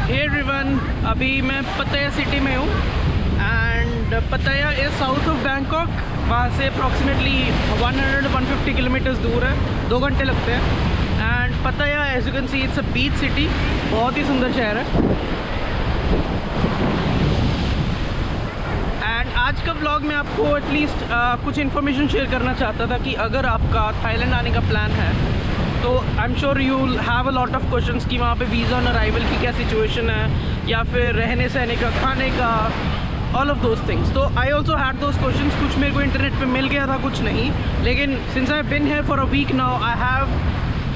Hey everyone, अभी मैं पताया city में हूँ and Pattaya is south of Bangkok. वहाँ से अप्रॉक्सीमेटली 100-150 किलोमीटर्स दूर है, 2 घंटे लगते हैं। And Pattaya as you can see it's a beach city, बहुत ही सुंदर शहर है। एंड आज का व्लॉग में आपको एटलीस्ट कुछ इन्फॉर्मेशन शेयर करना चाहता था कि अगर आपका थाईलैंड आने का प्लान है तो आई am sure you will have a lot of questions कि वहाँ पे वीज़ा ऑन अराइवल की क्या सिचुएशन है, या फिर रहने सहने का, खाने का, ऑल ऑफ दोज थिंग्स। तो I also had those questions. कुछ मेरे को इंटरनेट पे मिल गया था, कुछ नहीं, लेकिन since I been here for a week now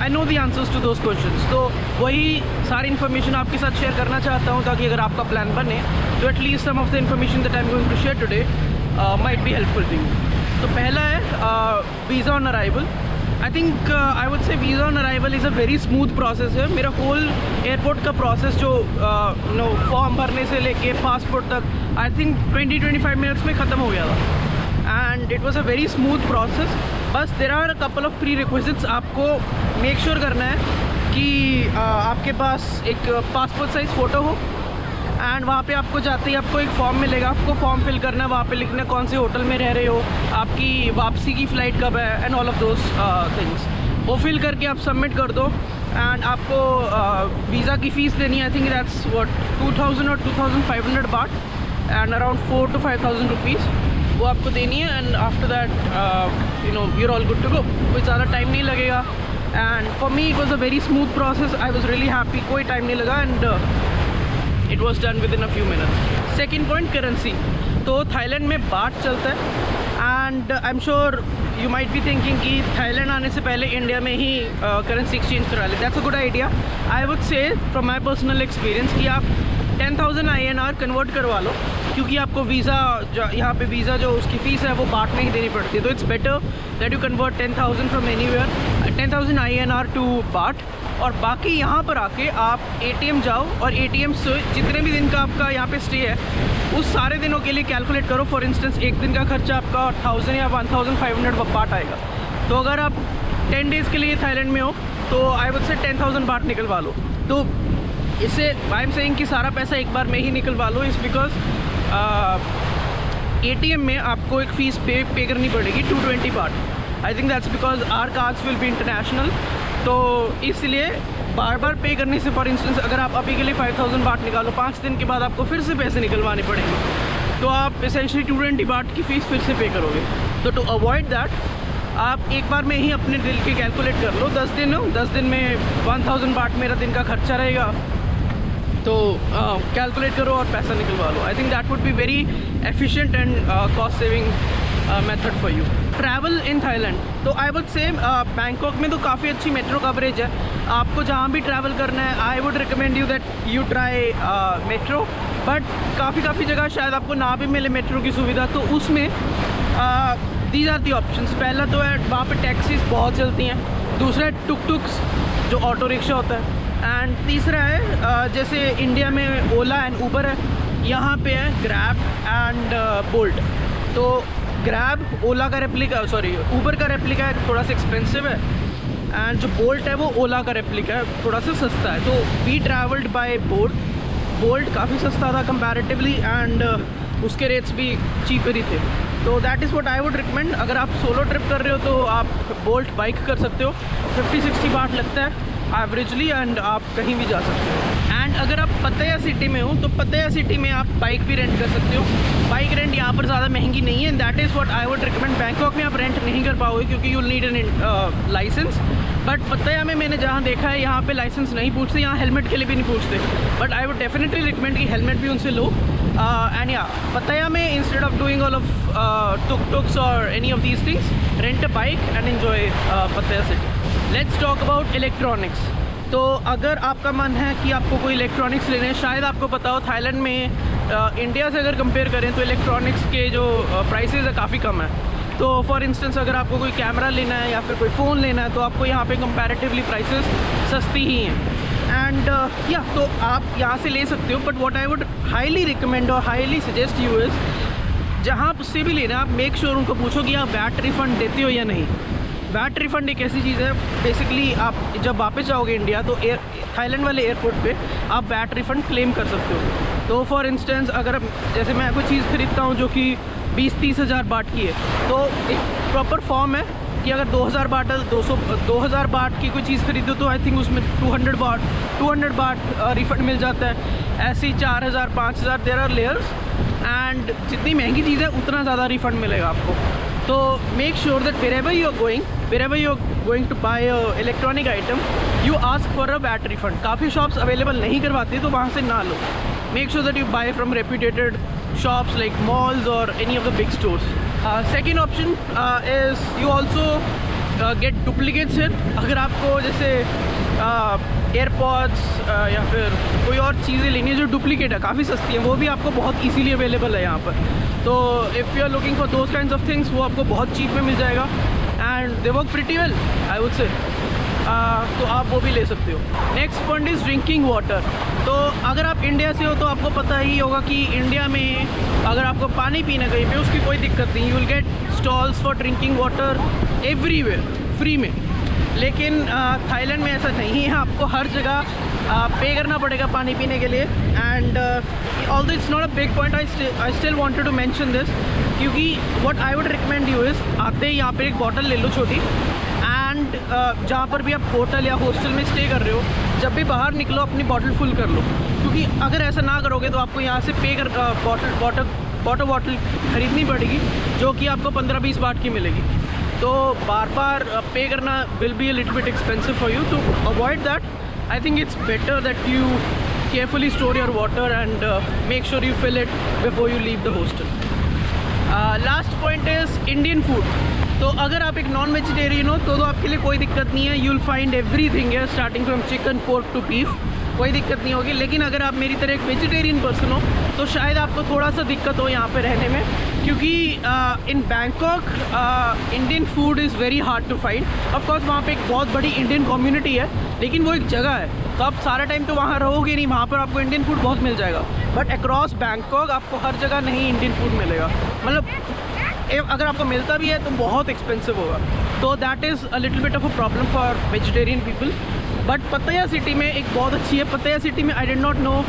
I know the answers to those questions. तो वही सारी इन्फॉर्मेशन आपके साथ शेयर करना चाहता हूँ, ताकि अगर आपका प्लान बने तो at least some of the information that I am going to share today might be helpful to you. तो पहला है visa on arrival. I think I would say visa on arrival is a very smooth process है। मेरा whole airport का process जो form भरने से लेके पासपोर्ट तक आई थिंक 20-25 मिनट्स में ख़त्म हो गया था and it was a very smooth process. बस there are a couple of prerequisites. आपको मेक श्योर करना है कि आपके पास एक पासपोर्ट साइज़ फ़ोटो हो एंड वहाँ पे आपको जाते ही आपको एक फॉर्म मिलेगा। आपको फॉर्म फिल करना है, वहाँ पे लिखना है कौन से होटल में रह रहे हो, आपकी वापसी की फ़्लाइट कब है and all of those things. वो फिल करके आप सबमिट कर दो एंड आपको वीज़ा की फ़ीस देनी है। आई थिंक दैट्स व्हाट 2000 और 2500 बाट एंड अराउंड 4 to 5000 रुपीज़ वो आपको देनी है। And after that you know you are all good to go. कोई ज़्यादा टाइम नहीं लगेगा and for me it was a very smooth process. I was really happy, कोई टाइम नहीं लगा and it was done within a few minutes. Second point, currency. तो Thailand में baht चलता है and I am sure you might be thinking कि Thailand आने से पहले इंडिया में ही करेंसी एक्सचेंज करा ले। That's a good idea. I would से फ्रॉम माई पर्सनल एक्सपीरियंस कि आप 10,000 INR कन्वर्ट करवा लो, क्योंकि आपको वीज़ा यहाँ पे वीज़ा जो उसकी फ़ीस है वो बाट में ही देनी पड़ती है। तो it's better that you convert 10,000 from anywhere, 10,000 INR to baht. और बाकी यहाँ पर आके आप ATM जाओ और ATM से जितने भी दिन का आपका यहाँ पे स्टे है उस सारे दिनों के लिए कैलकुलेट करो। फॉर इंस्टेंस एक दिन का खर्चा आपका 1000 या 1500 बाट आएगा। तो अगर आप 10 डेज़ के लिए थाईलैंड में हो तो आई वुड से 10,000 बाट निकलवा लो। तो इससे आई एम सेइंग कि सारा पैसा एक बार में ही निकलवा लो। इस बिकॉज ATM में आपको एक फ़ीस पे करनी पड़ेगी 220 baht. I think that's because our cards will be international, तो इसलिए बार बार पे करने से, फॉर इंस्टेंस अगर आप अभी के लिए 5000 बाट निकालो, 5 दिन के बाद आपको फिर से पैसे निकलवाने पड़ेंगे, तो आप एसेंशली 220 बाट की फ़ीस फिर से पे करोगे। तो टू अवॉइड दैट आप एक बार में ही अपने दिल के कैलकुलेट कर लो। 10 दिन हो, 10 दिन में 1000 बाट मेरा दिन का खर्चा रहेगा, तो कैलकुलेट करो और पैसा निकलवा लो। I think that would be very efficient and cost saving method for you. Travel in Thailand, तो आई वुड से बैंकॉक में तो काफ़ी अच्छी मेट्रो कवरेज है। आपको जहाँ भी ट्रैवल करना है आई would recommend you that you try metro. But काफ़ी जगह शायद आपको ना भी मिले मेट्रो की सुविधा, तो उसमें दीज आर दी ऑप्शंस। पहला तो है वहाँ पे टैक्सीज बहुत चलती हैं, दूसरा है टुक टुक्स जो ऑटो रिक्शा होता है, एंड तीसरा है जैसे इंडिया में ओला एंड ऊबर है, यहाँ पे है ग्रैब एंड बोल्ट। तो ग्रैब ओला का रेप्लिका, ऊबर का रेप्लिका है, थोड़ा सा एक्सपेंसिव है, एंड जो बोल्ट है वो ओला का रेप्लिका है, थोड़ा सा सस्ता है। तो वी ट्रैवल्ड बाय बोल्ट काफ़ी सस्ता था कंपैरेटिवली एंड उसके रेट्स भी चीपर ही थे। तो that is what I would recommend. अगर आप सोलो ट्रिप कर रहे हो तो आप बोल्ट बाइक कर सकते हो, 50-60 बाट लगता है एवरेजली एंड आप कहीं भी जा सकते हो। एंड अगर आप पताया सिटी में हो तो पताया सिटी में आप बाइक भी रेंट कर सकते हो। बाइक रेंट यहाँ पर ज़्यादा महंगी नहीं है, that is what I would recommend. Bangkok में आप रेंट नहीं कर पाओगे क्योंकि you need an licence, but Pattaya में मैंने जहाँ देखा है यहाँ पे लाइसेंस नहीं पूछते, यहाँ हेलमेट के लिए भी नहीं पूछते। But I would definitely recommend कि हेलमेट भी उनसे लो। एंड या पताया में instead of doing all of tuk-tuks और any of these things, rent a bike and enjoy Pattaya city. Let's talk about electronics. तो अगर आपका मन है कि आपको कोई इलेक्ट्रॉनिक्स लेने हैं, शायद आपको पता हो थाईलैंड में इंडिया से अगर कंपेयर करें तो इलेक्ट्रॉनिक्स के जो प्राइसेस है काफ़ी कम है। तो फॉर इंस्टेंस अगर आपको कोई कैमरा लेना है या फिर कोई फ़ोन लेना है तो आपको यहाँ पे कंपैरेटिवली प्राइसेस सस्ती ही हैं एंड या तो आप यहाँ से ले सकते हो। But what I would highly recommend और हाईली सजेस्ट यू इज़, जहाँ से भी लेना आप मेक श्योर उनको पूछो कि आप वैट रिफ़ंड देते हो या नहीं। वैट रिफ़ंड एक ऐसी चीज़ है, बेसिकली आप जब वापस जाओगे इंडिया तो थाईलैंड वाले एयरपोर्ट पे आप वैट रिफ़ंड क्लेम कर सकते हो। तो फॉर इंस्टेंस अगर जैसे मैं कोई चीज़ खरीदता हूँ जो कि 20-30 हज़ार बाट की है, तो एक प्रॉपर फॉर्म है कि अगर 2000 बाट 2000 बाट की कोई चीज़ खरीदो तो आई थिंक उसमें 200 बाट रिफ़ंड मिल जाता है। ऐसे ही 4000 5000 देयर आर लेयर्स, एंड जितनी महंगी चीज़ है उतना ज़्यादा रिफ़ंड मिलेगा आपको। तो make sure that wherever you are going to buy a electronic item, you ask for a VAT refund। काफ़ी शॉप्स अवेलेबल नहीं करवाती तो वहाँ से ना लो। Make sure that you buy from reputed shops like malls or any of the big stores। Second option is you also get duplicates here। अगर आपको जैसे एयरपॉड्स या फिर कोई और चीज़ें लेनी है जो डुप्लीकेट है, काफ़ी सस्ती है, वो भी आपको बहुत इजीली अवेलेबल है यहाँ पर। तो if you are looking for those kinds of things, वो आपको बहुत चीप में मिल जाएगा and they work pretty well I would say. तो आप वो भी ले सकते हो। Next point is drinking water. तो अगर आप इंडिया से हो तो आपको पता ही होगा कि इंडिया में अगर आपको पानी पीना कहीं पे उसकी कोई दिक्कत नहीं, you will get stalls for drinking water everywhere free में। लेकिन थाईलैंड में ऐसा नहीं है, आपको हर जगह पे करना पड़ेगा पानी पीने के लिए। And although it's not a big point, I still wanted to mention this, क्योंकि what I would recommend you is आते ही यहाँ पे एक बॉटल ले लो छोटी, एंड जहाँ पर भी आप होटल या हॉस्टल में स्टे कर रहे हो, जब भी बाहर निकलो अपनी बॉटल फुल कर लो। क्योंकि अगर ऐसा ना करोगे तो आपको यहाँ से पे कर बॉटल ख़रीदनी पड़ेगी जो कि आपको 15-20 बाट की मिलेगी। तो बार बार पे करना will be a little bit expensive for you. To avoid that I think it's better that you carefully store your water and make sure you fill it before you leave the hostel. Last point is Indian food. तो अगर आप एक non vegetarian हो तो आपके लिए कोई दिक्कत नहीं है, यू विल फाइंड एवरीथिंग है starting from chicken, pork to beef, कोई दिक्कत नहीं होगी। लेकिन अगर आप मेरी तरह एक वेजिटेरियन पर्सन हो तो शायद आपको थोड़ा सा दिक्कत हो यहाँ पे रहने में, क्योंकि in Bangkok Indian food is very hard to find. Of course वहाँ पे एक बहुत बड़ी इंडियन कम्युनिटी है, लेकिन वो एक जगह है, तो आप सारा टाइम तो वहाँ रहोगे नहीं, वहाँ पर आपको इंडियन फूड बहुत मिल जाएगा। बट अक्रॉस बैंकॉक आपको हर जगह नहीं इंडियन फूड मिलेगा, मतलब अगर आपको मिलता भी है तो बहुत एक्सपेंसिव होगा। तो that is a little bit of a problem for vegetarian people. But Pattaya city में एक बहुत अच्छी है, पत्तया सिटी में आई डिड नॉट नो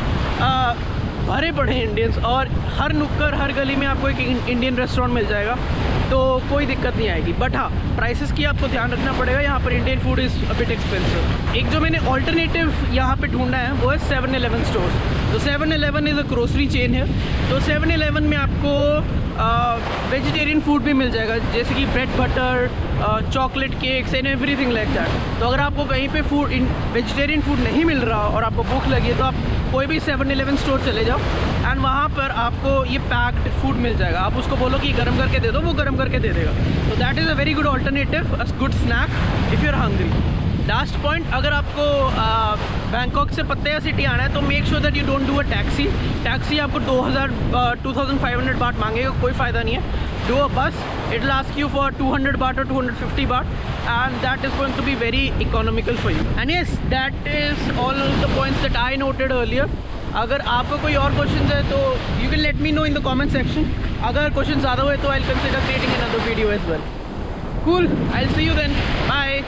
भरे पड़े हैं इंडियंस, और हर नुक्कड़ हर गली में आपको एक इंडियन रेस्टोरेंट मिल जाएगा, तो कोई दिक्कत नहीं आएगी। बट हाँ, प्राइसेस की आपको ध्यान रखना पड़ेगा, यहाँ पर Indian food is a bit expensive. एक जो मैंने ऑल्टरनेटिव यहाँ पे ढूंढा है वो है 7-Eleven स्टोर्स। तो 7-Eleven is a grocery chain है, तो 7-Eleven में आपको वेजिटेरियन फूड भी मिल जाएगा, जैसे कि bread butter, chocolate cakes and everything like that. तो अगर आपको कहीं पे फूड वेजिटेरियन फूड नहीं मिल रहा और आपको भूख लगी है तो आप कोई भी 7-Eleven स्टोर चले जाओ एंड वहाँ पर आपको ये पैक्ड फूड मिल जाएगा। आप उसको बोलो कि गर्म करके दे दो, वो गर्म करके दे देगा। तो that is a very good alternative, a good snack if you are hungry. Last point, अगर आपको बैंकॉक से पत्तया सिटी आना है तो make sure that you don't do a taxi आपको 2500 बाट मांगेगा, कोई फ़ायदा नहीं है। डू अ बस, it will ask you for 200 बाट और 250 बाट, and that is going to be very economical for you. And yes, that is all the points that I noted earlier. अगर आपको कोई और क्वेश्चन है तो you can let me know in the comment section. अगर question ज़्यादा हुए तो I'll consider creating another video as well. Cool, I'll see you then. Bye.